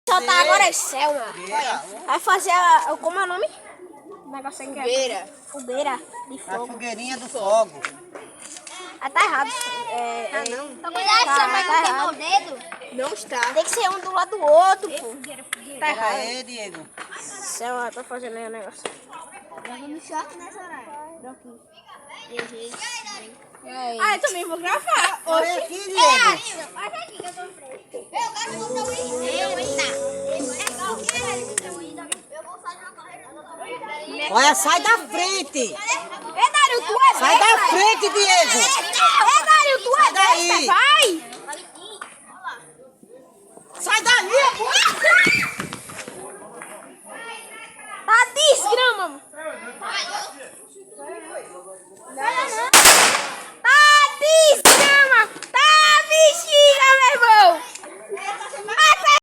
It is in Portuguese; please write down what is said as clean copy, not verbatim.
Só tá agora é céu, mano. Olha. Vai fazer a... Como é o nome? O negócio aí que Fogueira. Fogueira de A fogo. fogueirinha do fogo. Ah, tá errado. Não. Tá errado. Não está. Tem que ser um do lado do outro, pô. Tá Pera errado. aí, Diego. Céu, eu tô fazendo aí o negócio. Ah, eu também vou gravar. Olha aqui, Diego. Olha, sai da frente. Dário, tu é Sai da frente, Diego. Dário, tu Sai daí. Vai!